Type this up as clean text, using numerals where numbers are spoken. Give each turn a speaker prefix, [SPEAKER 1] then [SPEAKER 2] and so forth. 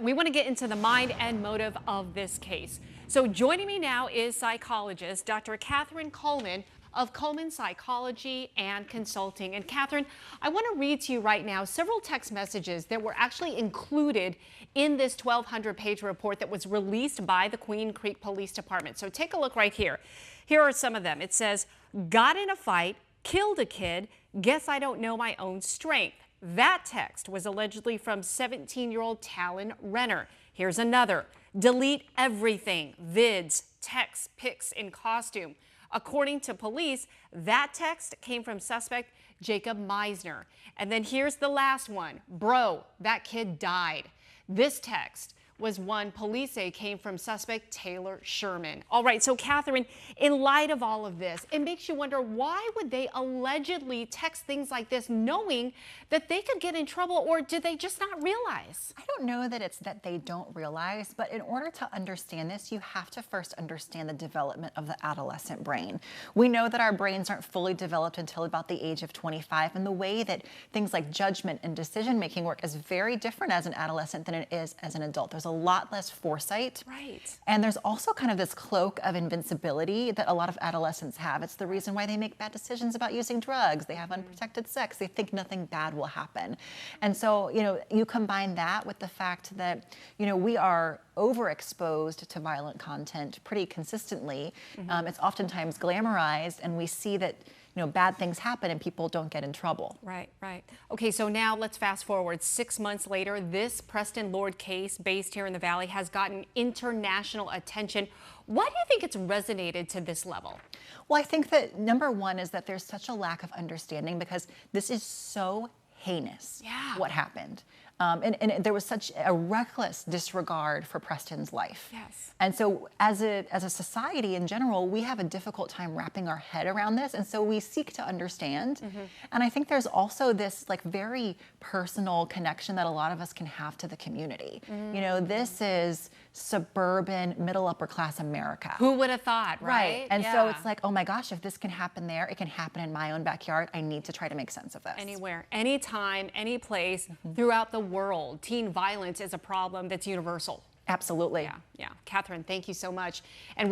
[SPEAKER 1] we want to get into the mind and motive of this case. So joining me now is psychologist Dr. Katherine Kuhlman of Kuhlman Psychology and Consulting. And Katherine, I want to read to you right now several text messages that were actually included in this 1,200-page report that was released by the Queen Creek Police Department. So take a look right here. Here are some of them. It says, got in a fight, killed a kid, guess I don't know my own strength. That text was allegedly from 17-year-old Talon Renner. Here's another. Delete everything. Vids, texts, pics in costume. According to police, that text came from suspect Jacob Meisner. And then here's the last one. Bro, that kid died. This text was one police say came from suspect Taylor Sherman. All right, so Katherine, in light of all of this, it makes you wonder, why would they allegedly text things like this knowing that they could get in trouble, or did they just not realize?
[SPEAKER 2] I don't know that it's that they don't realize, but in order to understand this, you have to first understand the development of the adolescent brain. We know that our brains aren't fully developed until about the age of 25, and the way that things like judgment and decision-making work is very different as an adolescent than it is as an adult. There's a lot less foresight.
[SPEAKER 1] Right.
[SPEAKER 2] And there's also kind of this cloak of invincibility that a lot of adolescents have. It's the reason why they make bad decisions about using drugs. They have unprotected sex. They think nothing bad will happen. And so, you combine that with the fact that, we are overexposed to violent content pretty consistently. It's oftentimes glamorized, and we see that bad things happen and people don't get in trouble.
[SPEAKER 1] Right, right. Okay, so now let's fast forward 6 months later. This Preston Lord case based here in the Valley has gotten international attention. Why do you think it's resonated to this level?
[SPEAKER 2] Well, I think that number one is that there's such a lack of understanding because this is so heinous, what happened. And there was such a reckless disregard for Preston's life.
[SPEAKER 1] Yes.
[SPEAKER 2] And so as a society in general, we have a difficult time wrapping our head around this. And so we seek to understand. And I think there's also this very personal connection that a lot of us can have to the community. This is suburban, middle upper class America.
[SPEAKER 1] Who would have thought, right?
[SPEAKER 2] And so it's like, oh my gosh, if this can happen there, it can happen in my own backyard. I need to try to make sense of this.
[SPEAKER 1] Anywhere, anytime, any place, throughout the world, teen violence is a problem that's universal.
[SPEAKER 2] Absolutely.
[SPEAKER 1] Yeah. Katherine, thank you so much. And